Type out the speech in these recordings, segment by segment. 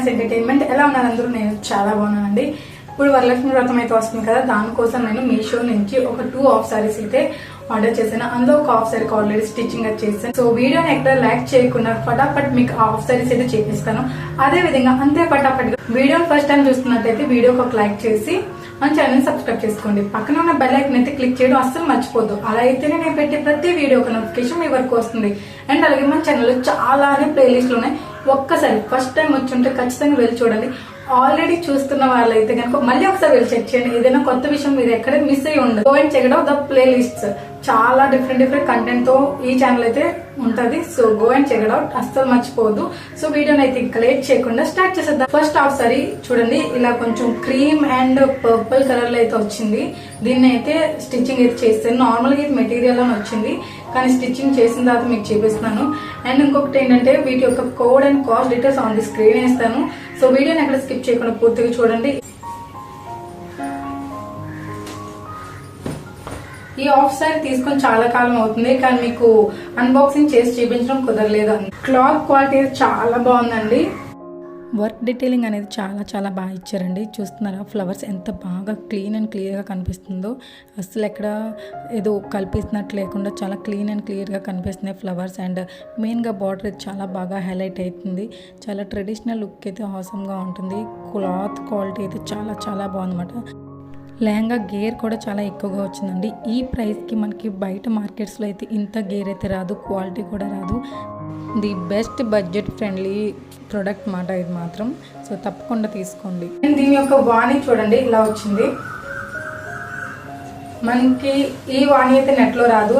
Ananias entertainment. ఎలా ఉన్నారు అందరూ? నేను చాలా బాగున్నానండి. ఇప్పుడు వరలక్ష్మి వ్రతం అయితే వస్తుంది కదా, దానికోసం నేను మీషో నుంచి ఒక 2 హాఫ్ సారీస్ అయితే ఆర్డర్ చేశాను. అందులో ఒక హాఫ్ సారీకి ఆల్రెడీ స్టిచ్చింగ్ అయితే చేశాను. సో వీడియోని ఎక్కడ లైక్ చేయకుండా ఫటాఫట్ మీకు హాఫ్ సారీస్ అయితే చేపిస్తాను. అదే విధంగా అంతే ఫటాఫట్ వీడియోని ఫస్ట్ టైం చూస్తున్నట్టయితే వీడియోకి ఒక లైక్ చేసి మన ఛానల్ సబ్స్క్రైబ్ చేసుకోండి. పక్కన ఉన్న బెల్ ఐకాన్ అయితే క్లిక్ చేయడం అస్సలు మర్చిపోద్దు. అలా అయితేనే నేను పెట్టే ప్రతి వీడియో ఒక నోటిఫికేషన్ మీ వరకు వస్తుంది. అండ్ అలాగే మన ఛానల్లో చాలానే ప్లేలిస్ట్లు ఉన్నాయి. ఒక్కసారి ఫస్ట్ టైం వచ్చి ఉంటే ఖచ్చితంగా వెళ్ళి చూడండి. ఆల్రెడీ చూస్తున్న వాళ్ళైతే కనుక మళ్ళీ ఒకసారి వెళ్ళి చెక్ చేయండి. ఏదైనా కొత్త విషయం మీరు ఎక్కడ మిస్ అయ్యి ఉండదు. Go and check out the playlist. చాలా డిఫరెంట్ కంటెంట్ తో ఈ ఛానల్ అయితే ఉంటది. So go and check out, అస్సలు మర్చిపోవద్దు. సో వీడియోని అయితే ఇంకా లేట్ చేయకుండా స్టార్ట్ చేసేద్దాం. ఫస్ట్ హాఫ్ సారీ చూడండి, ఇలా కొంచెం క్రీమ్ అండ్ పర్పుల్ కలర్ లో అయితే వచ్చింది. దీన్ని అయితే స్టిచ్చింగ్ అయితే చేస్తాను. నార్మల్ గా ఇది మెటీరియల్ అని వచ్చింది, కానీ స్టిచ్చింగ్ చేసిన తర్వాత మీకు చూపిస్తున్నాను. అండ్ ఇంకొకటి ఏంటంటే వీటి యొక్క code and cost details on the screen వేస్తాను. సో వీడియోని ఎక్కడ స్కిప్ చేయకుండా పూర్తిగా చూడండి. ఈ హాఫ్ సారీ తీసుకొని చాలా కాలం అవుతుంది, కానీ మీకు అన్బాక్సింగ్ చేసి చూపించడం కుదరలేదు. క్లాత్ క్వాలిటీ చాలా బాగుందండి. వర్క్ డీటెయిలింగ్ అనేది చాలా బాగా ఇచ్చారండి. చూస్తున్నారా ఫ్లవర్స్ ఎంత బాగా క్లీన్ అండ్ క్లియర్గా కనిపిస్తుందో. అసలు ఎక్కడ ఏదో కల్పిస్తున్నట్టు లేకుండా చాలా క్లీన్ అండ్ క్లియర్గా కనిపిస్తున్నాయి ఫ్లవర్స్. అండ్ మెయిన్గా బార్డర్ చాలా బాగా హైలైట్ అవుతుంది. చాలా ట్రెడిషనల్ లుక్ అయితే ఆసమ్గా ఉంటుంది. క్లాత్ క్వాలిటీ అయితే చాలా బాగుందన్నమాట. లెహంగా గేర్ కూడా చాలా ఎక్కువగా వచ్చిందండి. ఈ ప్రైస్కి మనకి బయట మార్కెట్స్లో అయితే ఇంత గేర్ అయితే రాదు, క్వాలిటీ కూడా రాదు. The best budget friendly product మాట ఇది మాత్రం. సో తప్పకుండా తీసుకోండి. దీని యొక్క వాణి చూడండి ఇలా వచ్చింది. మనకి ఈ వాణి అయితే నెట్లో రాదు.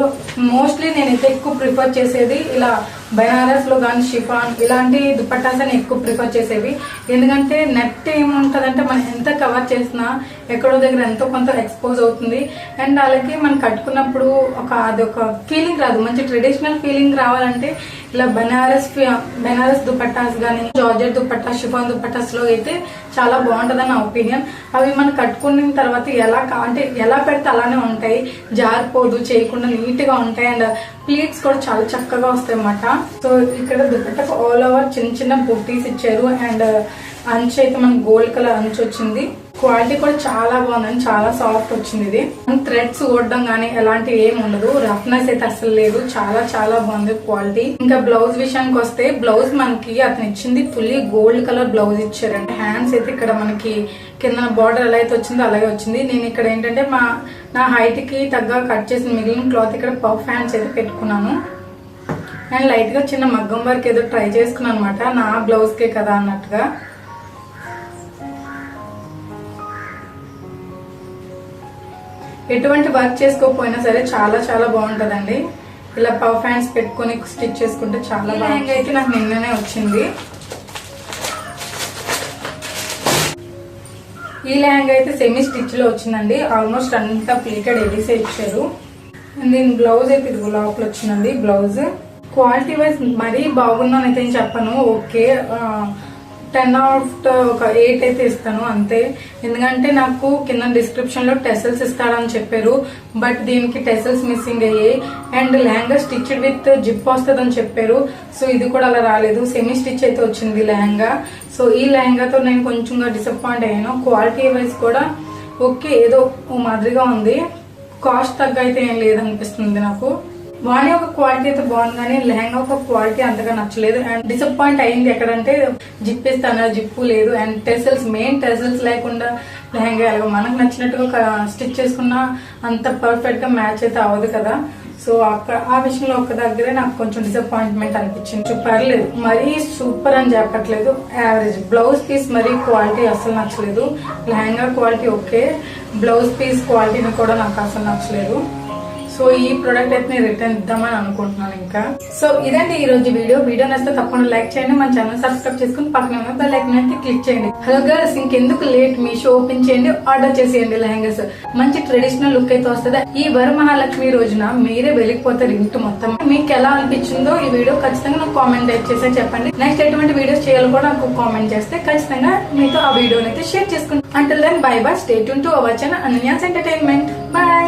మోస్ట్లీ నేనైతే ఎక్కువ ప్రిఫర్ చేసేది ఇలా బనారస్ లో కానీ షిఫాన్ ఇలాంటి దుపట్టాస్ అని ఎక్కువ ప్రిఫర్ చేసేవి. ఎందుకంటే నెట్ ఏముంటదంటే మనం ఎంత కవర్ చేసినా ఎక్కడో దగ్గర ఎంతో కొంత ఎక్స్పోజ్ అవుతుంది. అండ్ అలాగే మనం కట్టుకున్నప్పుడు అదొక ఫీలింగ్ రాదు. మంచి ట్రెడిషనల్ ఫీలింగ్ రావాలంటే ఇలా బనారస్ దుపట్టాస్ కానీ జార్జెట్ దుపట్టా షిఫాన్ దుపట్టాస్ లో అయితే చాలా బాగుంటదని నా ఒపీనియన్. అవి మనం కట్టుకున్న తర్వాత ఎలా పెడితే అలానే ఉంటాయి, జారిపోదు, చేయకుండా నీట్ గా ఉంటాయి. అండ్ ప్లీట్స్ కూడా చాలా చక్కగా వస్తాయి అన్నమాట. సో ఇక్కడ దుపట్టాకు ఆల్ ఓవర్ చిన్న బుట్టీస్ ఇచ్చారు. అండ్ అంచు అయితే మనకి గోల్డ్ కలర్ అంచు వచ్చింది. క్వాలిటీ కూడా చాలా బాగుందండి, చాలా సాఫ్ట్ వచ్చింది. ఇది థ్రెడ్స్ ఓడడం గానీ ఎలాంటి ఏమి ఉండదు. రఫ్నెస్ అయితే అసలు లేదు. చాలా బాగుంది క్వాలిటీ. ఇంకా బ్లౌజ్ విషయానికి వస్తే బ్లౌజ్ మనకి అతను ఇచ్చింది ఫుల్లీ గోల్డ్ కలర్ బ్లౌజ్ ఇచ్చారండి. హ్యాండ్స్ అయితే ఇక్కడ మనకి కింద బార్డర్ ఎలా అయితే వచ్చిందో అలాగే వచ్చింది. నేను ఇక్కడ ఏంటంటే నా హైట్ కి తగ్గ కట్ చేసిన మిగిలిన క్లాత్ ఇక్కడ పఫ్ హ్యాండ్స్ అయితే పెట్టుకున్నాను. అండ్ లైట్ గా చిన్న మగ్గం వర్క్ ఏదో ట్రై చేసుకున్నాను అనమాట, నా బ్లౌజ్ కే కదా అన్నట్టుగా. ఎటువంటి వర్క్ చేసుకోకపోయినా సరే చాలా బాగుంటదండి. ఇలా పఫ్ హ్యాండ్స్ పెట్టుకుని స్టిచ్ చేసుకుంటే చాలా బాగా. అయితే నాకు నిన్ననే వచ్చింది ఈ లెహంగా. అయితే సెమీ స్టిచ్ లో వచ్చిందండి. ఆల్మోస్ట్ అంతా ప్లీటెడ్ ఎడిసే ఇచ్చారు. దీని బ్లౌజ్ అయితే ఇది లోపల వచ్చిందండి. బ్లౌజ్ క్వాలిటీ వైజ్ మరీ బాగుందని అయితే నేను చెప్పను. ఓకే 10 out of 8 అయితే ఇస్తాను అంతే. ఎందుకంటే నాకు కింద డిస్క్రిప్షన్ లో టెసల్స్ ఇస్తాడని చెప్పారు, బట్ దీనికి టెసల్స్ మిస్సింగ్ అయ్యాయి. And lehenga stitched with zip వస్తుందని చెప్పారు. సో ఇది కూడా అలా రాలేదు, సెమీ స్టిచ్ అయితే వచ్చింది లెహంగా. సో ఈ లెహంగాతో నేను కొంచెంగా డిసప్పాయింట్ అయ్యాను. క్వాలిటీ వైజ్ కూడా ఓకే, ఏదో మాదిరిగా ఉంది. కాస్ట్ తగ్గ అయితే ఏం లేదనిపిస్తుంది నాకు. వాణి ఒక క్వాలిటీ అయితే బాగుంది, కానీ లెహంగా ఒక క్వాలిటీ అంతగా నచ్చలేదు. అండ్ డిసప్పాయింట్ అయింది ఎక్కడంటే జిప్ ఇస్తాను, జిప్పు లేదు. అండ్ మెయిన్ టెసల్స్ లేకుండా లెహంగా ఎలాగో మనకు నచ్చినట్టుగా స్టిచ్ చేసుకున్నా అంత పర్ఫెక్ట్ గా మ్యాచ్ అయితే అవ్వదు కదా. సో ఆ విషయంలో ఒక దగ్గరే నాకు కొంచెం డిసప్పాయింట్మెంట్ అనిపించింది. పర్లేదు, మరీ సూపర్ అని చెప్పట్లేదు, యావరేజ్. బ్లౌజ్ పీస్ మరీ క్వాలిటీ అసలు నచ్చలేదు. Lehenga quality okay, blouse piece క్వాలిటీని కూడా నాకు అసలు నచ్చలేదు. సో ఈ ప్రోడక్ట్ అయితే నేను రిటర్న్ ఇద్దామని అనుకుంటున్నాను ఇంకా. సో ఇదండి ఈ రోజు వీడియో నచ్చితే తప్పకుండా లైక్ చేయండి, మన ఛానల్ సబ్స్క్రైబ్ చేసుకుని పక్కన ఉన్న బెల్ ఐకాన్ అయితే క్లిక్ చేయండి. హలో గర్ల్స్, ఇంకెందుకు లేట్, మీషో ఓపెన్ చేయండి, ఆర్డర్ చేసేయండి లెహంగాస్. మంచి ట్రెడిషనల్ లుక్ అయితే వస్తుంది. ఈ వరమహాలక్ష్మి రోజున మీరే వెళ్ళిపోతారు ఇంటి మొత్తం. మీకు ఎలా అనిపించిందో ఈ వీడియో ఖచ్చితంగా నాకు కామెంట్ చేసి చెప్పండి. నెక్స్ట్ ఎటువంటి వీడియోస్ చేయాలో కూడా నాకు కామెంట్ చేస్తే ఖచ్చితంగా మీతో ఆ వీడియోని అయితే షేర్ చేసుకుంటాను. Until then bye bye, stay tune to our channel Ananya's entertainment. By.